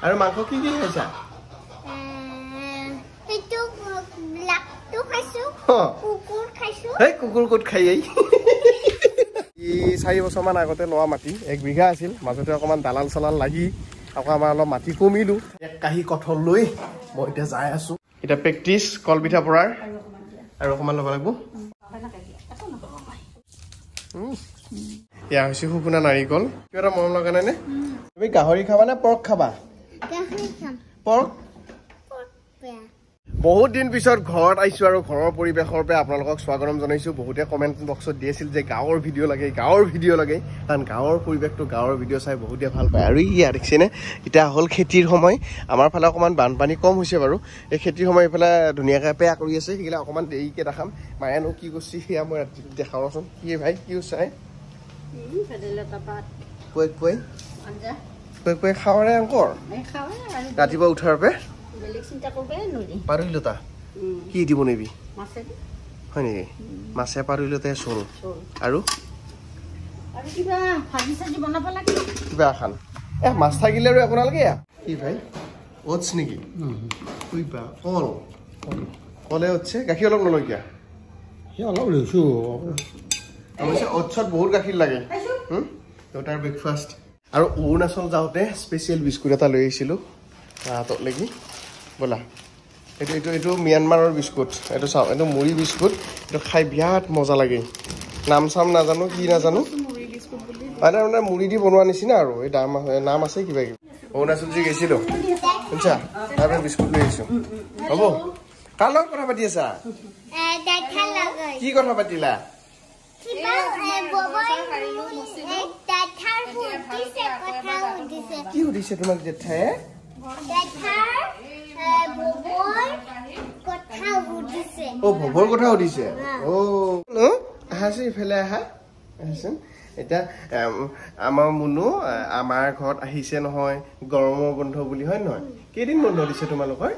আৰু মাংস কি কি খাইছা এইটো ব্লাকটো খাইছো কুকুৰ খাইছো এই কুকুৰ ক'ত খাই এই 4 বছৰমান আগতে লোৱা মাটি 1 বিঘা আছিল মাজতে অকমান দালাল চালাল লাগি আকৌ আমাৰ অলপ মাটি কমিলো এক কাহি কঠল লৈ মই এতিয়া যাই আছো এটা প্ৰেক্টিস কল পিঠা পৰাৰ আৰু অকমান লব লাগিব ইয়া হৈছে শুকুনা নাৰিকল কিবা মৰম লগা নাই নে তুমি গাহৰি খাবা নে পৰ্ক খাবা গাহৰি খাম পৰ্ক বহুত দিন পিছত ঘৰত আইছো আৰু ঘৰৰ পৰিবেশৰ পৰা আপোনালোকক স্বাগতম জনাইছো বহুতে কমেন্ট বক্সত দিছিল যে গাঁৱৰ ভিডিঅ' লাগে কাৰণ গাঁৱৰ পৰিবেশটো গাঁৱৰ ভিডিঅ' চাই বহুতে ভাল পায় আৰু ইয়া দেখিছেনে এটা হল খেতিৰ সময় আমাৰ ফালে অকমান বানপানী কম হৈছে বাৰু এই খেতিৰ সময় ইফালে ধুনীয়াকৈ পেয়া কৰি আছে সেইগিলা অকমান দেৰিকে দেখাম মায়ানো কি কৰিছে সেয়া মই দেখাওচোন কি ভাই কি চাই কৈ খাওঁৰে অংকৰ ৰাতিপুৱা উঠাৰ পৰা পাৰুলতা কি দিব নেবি হয় নেকি মাছে পাৰুলতে চল আৰু কিবা খান মাছ থাকিলে আৰু আপোনালোকে কি ভাই ওটছ নেকি কল কলে হচ্ছে গাখীৰ অলপ নলয় কিয়া অলপ লৈছো অৱশ্যে ওটছত বহুত গাখীৰ লাগে তাৰ ব্ৰেকফাষ্ট আৰু অৰুণাচল যাওঁতে স্পেচিয়েল বিস্কুট এটা লৈ আহিছিলোঁ হাতত লাগি ব'লা এইটো ম্যানমাৰৰ বিস্কুট এইটো চাওঁ এইটো মুড়ি বিস্কুট এইটো খাই বিৰাট মজা লাগে নাম চাম নাজানো কি নাজানো মানে মুড়ি দি বনোৱা নিচিনা আৰু এই নাম আছে কিবা কিবি অৰুণাচল যি গৈছিলোঁ শুনছা তাৰপৰা বিস্কুট লৈ আহিছোঁ হ'ব কাৰ লগত কথা পাতি আছা কি কথা পাতিলা কি সুধিছে তোমাক জেঠাই ভবৰ কথা সুধিছে আহাচোন ইফালে আহা আহাচোন এতিয়া আমাৰ মুনু আমাৰ ঘৰত আহিছে নহয় গৰমৰ বন্ধ বুলি হয় নহয় কেইদিন বন্ধ দিছে তোমালোকৰ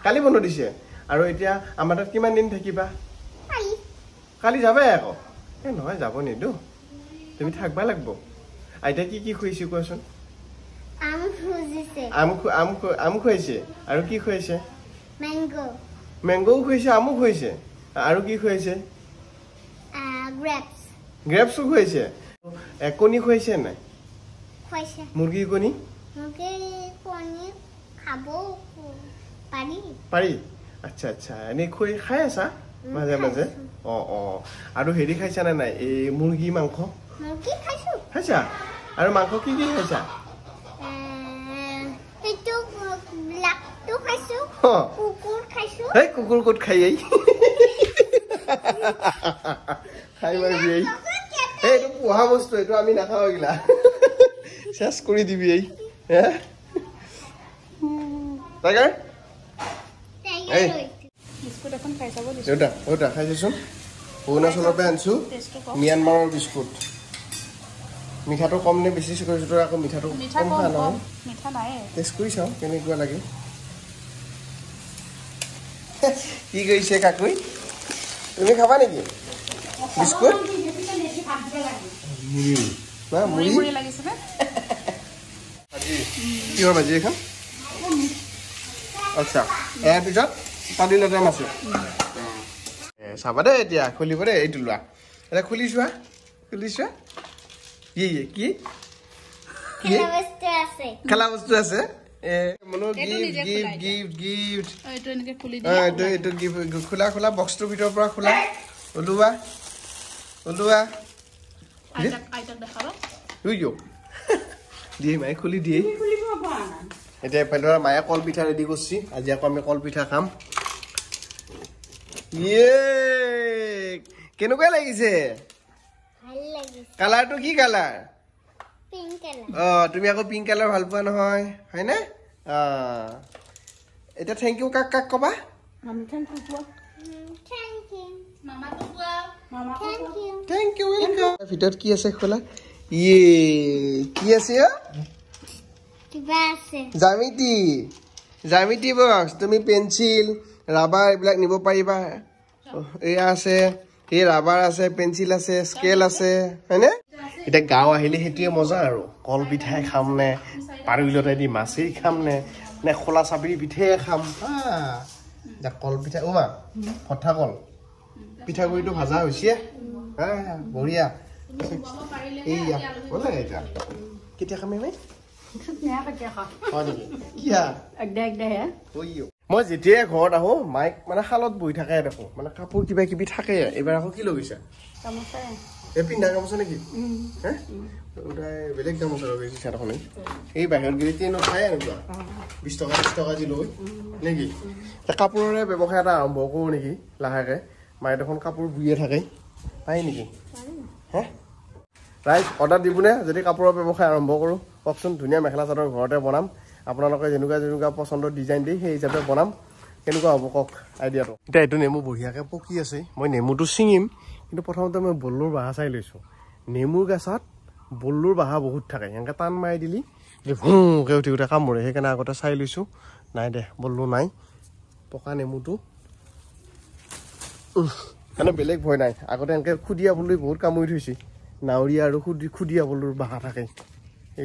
কালি বন্ধ দিছে আৰু এতিয়া আমাৰ তাত কিমান দিন থাকিবা কালি যাবাই আকৌ নহয় যাব নিদো তুমি থাকবা লাগিব আইতা কি কি খুৱাইছে কোৱাচোন আম খুৱাইছে আৰু কি খুৱাইছে মেংগো খুৱাইছে আমো খুৱাইছে আৰু কি খুৱাইছে গ্ৰেপছো খুৱাইছে কণী খুৱাইছে নাই মুৰ্গীৰ কণী পাৰি আচ্ছা আচ্ছা এনেই খাই আছা মাজে মাজে আৰু হেৰি খাইছা নে নাই এই মুৰ্গী মাংস খাইছা আৰু মাংস কি কি খাইছা কুকুৰ ক'ত খাই এই খাই মাৰিবি এইটো পোহা বস্তু এইটো আমি নাখাওঁ এইগিলা চেচ কৰি দিবি এই টাইগাৰ দেউতা খাইছোন অৰুণাচলৰ পৰা আনিছো ম্যানমাৰৰ বিস্কুট মিঠাটো কম নে বেছি কৰিছো তোৰ আকৌ মিঠাটো কম খোৱা নহয় টেষ্ট কৰি চাওঁ কেনেকুৱা লাগে কি কৰিছে কাকুই তুমি খাবা নেকি বিস্কুট কিহৰ ভাজি এখন আচ্ছা ইয়াৰ পিছত পানীলতা মাছ চাবা দেই এতিয়া খুলিব দেই এইটো লোৱা এতিয়া খুলি চোৱা কি খেলা বস্তু আছে খোলা বক্সটোৰ ভিতৰৰ পৰা খোলা ওলোৱা দিয়ে মায়ে খুলি দিয়ে এতিয়া এফালে মায়ে কল পিঠা ৰেডি কৰিছে আজি আকৌ আমি কল পিঠা খাম কেনেকুৱা লাগিছে কালাৰটো কি কালাৰ তুমি আকৌ পিংক কালাৰ ভাল পোৱা নহয় হয়নে এতিয়া থেংক ইউ কাক কবা থেংক ইউ ৱেলকাম ভিতৰত কি আছে খোলা কি আছে জ্যামিতি বক্স তুমি পেঞ্চিল ৰাবাৰ এইবিলাক নিব পাৰিবা এয়া আছে এই ৰাবাৰ আছে পেঞ্চিল আছে স্কেল আছে হয়নে এতিয়া গাঁও আহিলে সেইটোৱে মজা আৰু কল পিঠাই খাম নে পাৰুলতাই দি মাছেই খাম নে খোলা চাপৰি পিঠাই খাম এতিয়া কল পিঠা মা ফঠা কল পিঠাগুড়িটো ভাজা হৈছে বঢ়িয়া এইয়া বোলে এতিয়া কেতিয়া খামে মই মই যেতিয়াই ঘৰত আহো মাইক মানে শালত বহি থাকে দেখো মানে কাপোৰ কিবা কিবি থাকে এইবাৰ আকৌ কি লগাইছা পিন্ধা গামোচা নেকি বেলেগ গামোচা লগাইছা দেখোন এই বাহিৰত গেলি ট্ৰেইনত খায় এনেকুৱা 20 টকা যি লৈ নেকি কাপোৰৰে ব্যৱসায় এটা আৰম্ভ কৰোঁ নেকি লাহেকে মায়ে দেখোন কাপোৰ বুইয়ে থাকে পাই নেকি ৰাইজ অৰ্ডাৰ দিবনে যদি কাপোৰৰ ব্যৱসায় আৰম্ভ কৰোঁ কওকচোন ধুনীয়া মেখেলা চাদৰ ঘৰতে বনাম আপোনালোকে যেনেকুৱা পচন্দৰ ডিজাইন দি সেই হিচাপে বনাম কেনেকুৱা হ'ব কওক আইডিয়াটো এতিয়া এইটো নেমু বঢ়িয়াকৈ পকি আছে মই নেমুটো ছিঙিম কিন্তু প্ৰথমতে মই বল্লুৰ বাঁহ চাই লৈছোঁ নেমুৰ গছত বল্লুৰ বাঁহ বহুত থাকে এনেকৈ টান মাৰি দিলি ভোঁকৈ উঠি উঠে কামোৰে সেইকাৰণে আগতে চাই লৈছোঁ নাই দে বল্লু নাই পকা নেমুটো মানে বেলেগ ভয় নাই আগতে এনেকৈ খুদিয়া বল্লুই বহুত কামুৰি থৈছে নাৱৰীয়া আৰু খুদিয়া বল্লুৰ বাঁহ থাকে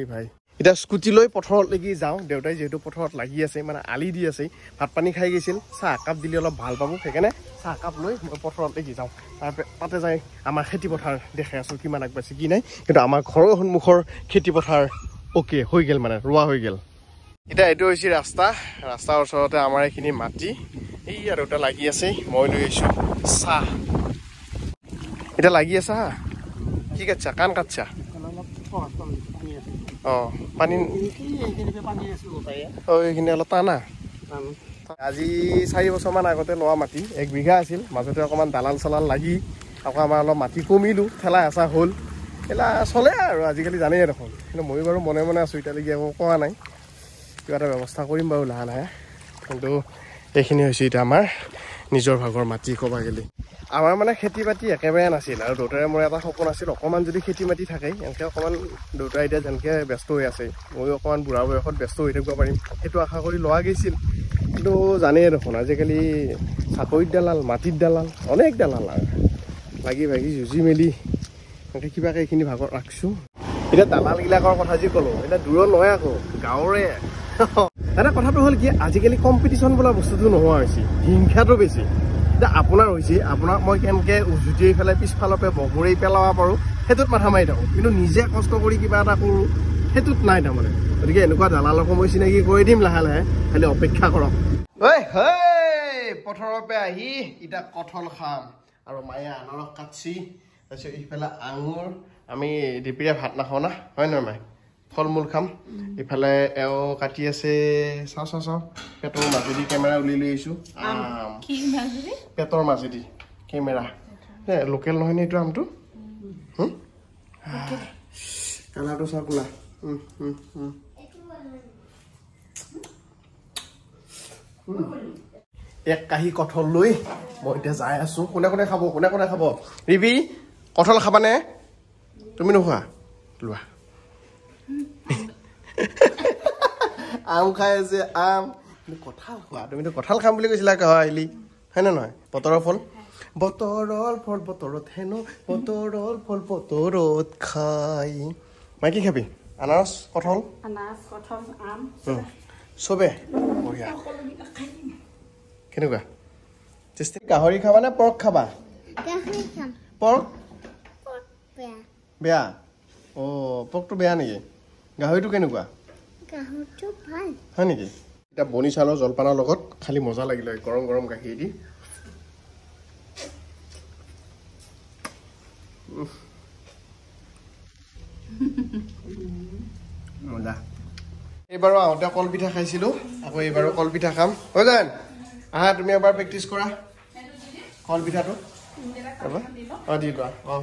এই ভাই এতিয়া স্কুটি লৈ পথাৰলৈকে যাওঁ দেউতাই যিহেতু পথাৰত লাগি আছে মানে আলি দি আছে ভাত পানী খাই গৈছিল চাহ একাপ দিলে অলপ ভাল পাব সেইকাৰণে চাহ একাপ লৈ মই পথাৰলৈকে যাওঁ তাতে যাই আমাৰ খেতি পথাৰ দেখাই আছোঁ কিমান আগবাঢ়িছে কি নাই কিন্তু আমাৰ ঘৰৰ সন্মুখৰ খেতি পথাৰ অ'কে হৈ গ'ল মানে ৰোৱা হৈ গ'ল এতিয়া এইটো হৈছে ৰাস্তাৰ ওচৰতে আমাৰ এইখিনি মাটি এই আৰু দেউতা লাগি আছে মই লৈ আহিছোঁ চাহ এতিয়া লাগি আছা কি কাটছা কাণ কাটছা পানী এইখিনি অলপ টানা আজি 4 বছৰমান আগতে লোৱা মাটি 1 বিঘা আছিল মাজতে অকণমান দালাল চালাল লাগি আকৌ আমাৰ অলপ মাটি কমিলোঁ ঠেলা হেঁচা হ'ল এলা চলে আৰু আজিকালি জানেই দেখোন কিন্তু মই বাৰু মনে মনে আছোঁ এতিয়ালৈকে একো কোৱা নাই কিবা এটা ব্যৱস্থা কৰিম বাৰু লাহে লাহে কিন্তু এইখিনি হৈছে এতিয়া আমাৰ নিজৰ ভাগৰ মাটি ক'বা গ'লে আমাৰ মানে খেতি বাতি একেবাৰে নাছিল আৰু দেউতাৰে মোৰ এটা সপোন আছিল অকণমান যদি খেতি বাতি থাকে এনেকৈ অকণমান দেউতা এতিয়া যেনেকৈ ব্যস্ত হৈ আছে ময়ো অকণমান বুঢ়া বয়সত ব্যস্ত হৈ থাকিব পাৰিম সেইটো আশা কৰি লোৱা গৈছিল কিন্তু জানেই দেখোন আজিকালি চাকৰিত দালাল মাটিত দালাল অনেক দালাল আৰু লাগি ভাগি যুঁজি মেলি এনেকৈ কিবাকৈ এইখিনি ভাগত ৰাখিছোঁ এতিয়া দালালবিলাকৰ কথা যি ক'লোঁ এতিয়া দূৰত নহয় আকৌ গাঁৱৰে এটা কথাটো হ'ল কি আজিকালি কম্পিটিশ্যন বোলা বস্তুটো নোহোৱা হৈছে হিংসাটো বেছি এতিয়া আপোনাৰ হৈছে আপোনাক মই কেনেকৈ উজুটিয়াই পেলাই পিছফালৰ পৰা বগৰী পেলাব পাৰোঁ সেইটোত মাথা মাৰি থাকোঁ কিন্তু নিজে কষ্ট কৰি কিবা এটা কৰোঁ সেইটোত নাই তাৰমানে গতিকে এনেকুৱা দালালকো মই চিনাকি কৰি দিম লাহে লাহে খালি অপেক্ষা কৰক পথাৰৰ পৰা আহি এতিয়া কঁঠাল খাম আৰু মায়ে আনাৰস কাটছি তাৰপিছত ইফালে আঙুৰ আমি দুপৰীয়া ভাত নাখাওঁ না হয় নহয় মায়ে ফল মূল খাম ইফালে এও কাটি আছে চাওঁ পেটৰ মাজেদি কেমেৰা উলিয়াই লৈ আহিছোঁ পেটৰ মাজেদি কেমেৰা লোকেল নহয় নে এইটো আমটো কালাৰটো চাওক না এক কাঁহী কঁঠাল লৈ মই এতিয়া যাই আছোঁ কোনে কোনে খাব ৰিবি কঁঠাল খাবানে তুমি নোখোৱা লোৱা আম খাই আছে আম কঁঠাল খোৱা তুমিতো কঁঠাল খাম বুলি কৈছিলা আহিলি হয় নে নহয় বতৰৰ ফল বতৰত হেনো বতৰৰ ফল বতৰত খাই মাই কি খাবি আনাৰস কঁঠাল চবে বঢ়িয়া কেনেকুৱা গাহৰি খাবা নে পৰ্ক খাবা পৰ্ক বেয়া পৰ্কটো বেয়া নেকি গাহৰিটো কেনেকুৱা হয় নেকি এতিয়া বনি চাউলৰ জলপানৰ লগত খালি মজা লাগিলে গৰম গৰম গাখীৰ দি মজা এইবাৰো আহোঁতে কলপিঠা খাইছিলোঁ আকৌ এইবাৰো কলপিঠা খাম হৈ যায় আহা তুমি এবাৰ প্ৰেক্টিচ কৰা কলপিঠাটো দি লোৱা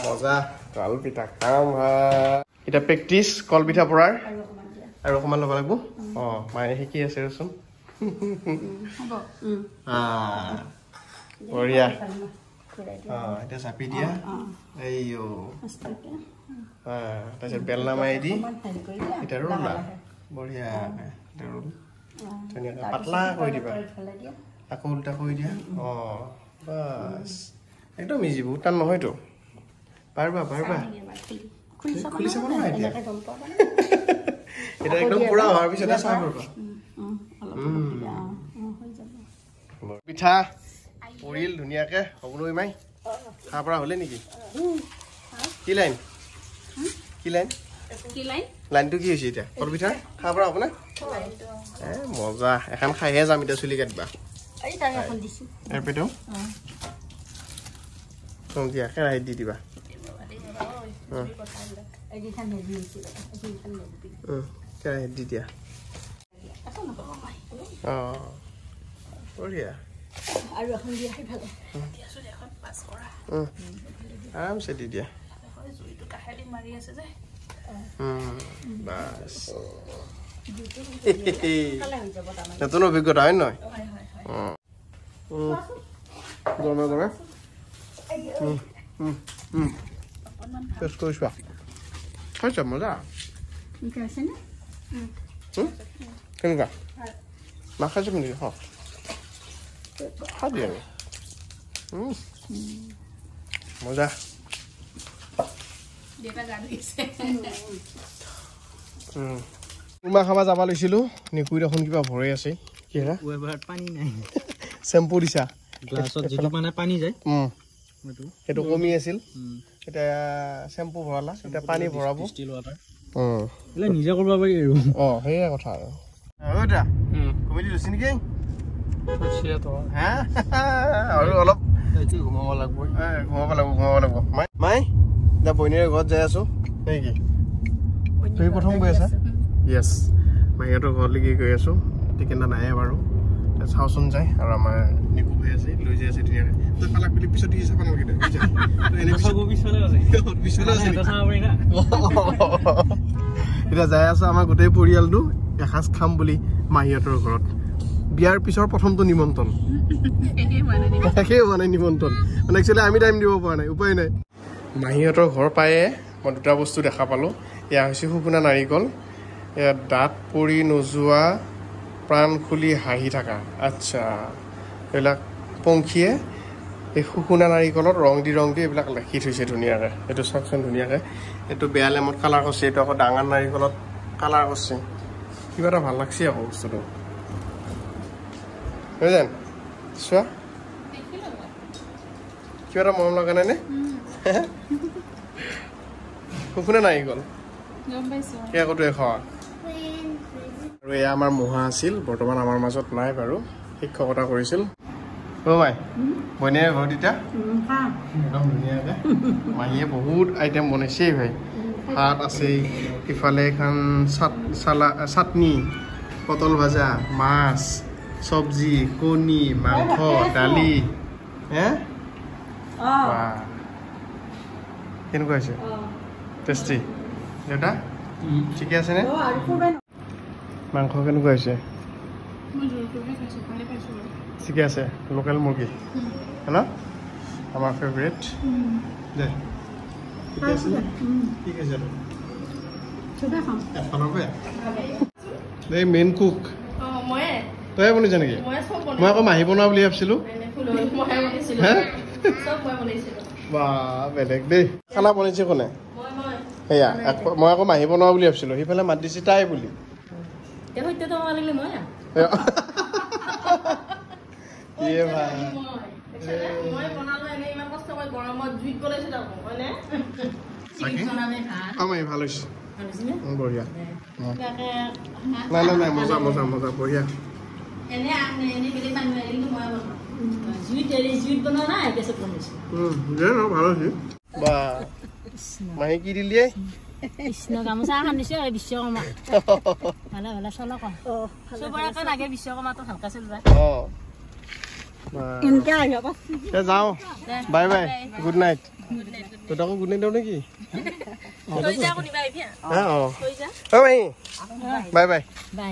মজা কলপিঠা খাম এতিয়া প্ৰেক্টিচ কলপিঠা পৰাৰ আৰু অকণমান ল'ব লাগিব মায়ে শিকি আছে ৰচোন বঢ়িয়া এতিয়া চাপি দিয়া তাৰপিছত বেলনা মাৰি দি এতিয়া ৰোল না বঢ়িয়া ৰোল ধুনীয়াকৈ পাতলা কৰি দিবা আকৌ উল্টা কৰি দিয়া বাছ একদম ইজি বহুত টান নহয়তো পাৰিবা খুলি চাব নহয় এতিয়া এটা একদম পুৰা হোৱাৰ পিছতে চাব পাৰিবা পিঠা পৰিল ধুনীয়াকে হ'বলৈ মাই খাব পৰা হ'লে নেকি কি লাইন লাইনটো কি হৈছে এতিয়া কল পিঠা খাব পৰা হ'ব নে মজা এখন খাইহে যাম এতিয়া চুলি কাটিবা দিয়া কেৰাহীত দি দিবা কেৰাহীত দি দিয়া বঢ়িয়া আৰামছে দি দিয়া বাছ নতুন অভিজ্ঞতা হয় নহয় গৰমে গৰমে টেষ্ট কৰিছোৱা খাইছা মজা কেনেকুৱা নাখাইছো নেকি খাই দিয়া মজা উমা খাবা যাবা লৈছিলো নিকুই দেখোন কিবা ভৰাই আছে কি পানী নাই চেম্পু দিছা গ্লাছত যিটো মানে পানী যায় সেইটো কমি আছিল এতিয়া চেম্পু ভৰালা এতিয়া পানী ভৰাব ষ্টিল ৱাটাৰ নিজে কৰিব পাৰি আৰু সেয়াই কথা আৰু কমিটি লৈছে নেকি আৰু অলপ ঘুমাব লাগিব মাই এতিয়া বইনীৰে ঘৰত যাই আছো নেকি তুমি প্ৰথম গৈ আছা য়েছ মাহীহঁতৰ ঘৰলৈকে গৈ আছো টিকেণ্ডা নাহে বাৰু চাওচোন যায় আৰু আমাৰ নিকু ভাই আছে লৈ যাই আছে ধুনীয়াকে তই পালাক বুলি পিছত দি চাব নালাগে এতিয়া যাই আছো আমাৰ গোটেই পৰিয়ালটো এসাঁজ খাম বুলি মাহীহঁতৰ ঘৰত বিয়াৰ পিছৰ প্ৰথমটো নিমন্ত্ৰণ একেই হোৱা নাই নিমন্ত্ৰণ মানে একচুৱেলি আমি টাইম দিব পৰা নাই উপায় নাই মাহীহঁতৰ ঘৰ পায়ে মই দুটা বস্তু দেখা পালোঁ এয়া হৈছে শুকুনা নাৰিকল এয়া দাঁত পৰি নোযোৱা প্ৰাণ খুলি হাঁহি থকা আচ্ছা এইবিলাক পংখীয়ে এই শুকুনা নাৰিকলত ৰং দি এইবিলাক লিখি থৈছে ধুনীয়াকৈ এইটো চাওকচোন ধুনীয়াকৈ এইটো বেয়া লেমত কালাৰ কৰিছে এইটো আকৌ ডাঙৰ নাৰিকলত কালাৰ কৰিছে কিবা এটা ভাল লাগছে আকৌ বস্তুটো নহয় জান চোৱা কিবা এটা মৰম লগা নাই নে শুকুনা নাৰিকল আকৌ তই খোৱা আৰু এয়া আমাৰ মহা আছিল বৰ্তমান আমাৰ মাজত নাই বাৰু শিক্ষকতা কৰিছিল মাই বইনীয়ে ঘৰত এতিয়া একদম ধুনীয়াকৈ মাহীয়ে বহুত আইটেম বনাইছেই ভাই ভাত আছেই ইফালে এখন চাটনি পটল ভাজা মাছ চব্জি কণী মাংস দালি কেনেকুৱা হৈছে টেষ্টি দেউতা ঠিকে আছেনে মাংস কেনেকুৱা হৈছে ঠিকে আছে লোকেল মুৰ্গী ন আমাৰ ফেভৰেট দে ঠিকে আছে ঠিক আছে এই মেইন কুক তই বনাইছা নেকি মই আকৌ মাহী বনোৱা বুলি ভাবিছিলোঁ বা বেলেগ দেই খানা বনাইছে কোনে সেয়া মই আকৌ মাহী বনোৱা বুলি ভাবিছিলোঁ সিফালে মাত দিছে তাই বুলি ভাল হৈছে বঢ়িয়া নাই মজা মজা মজা বঢ়িয়া ভাল হৈছে বা মাহী কি দিলি কৃষ্ণ গামোচা এখন দিছে বিশ্বকৰ্মা ভালে ভালে চলক চবৰে লাগে বিশ্বকৰ্মাটো ভালকে চলিবা যাওঁ বাই বাই গুড নাইট তই আকৌ গুড নাইট দিওঁ নেকি বাই বাই বাই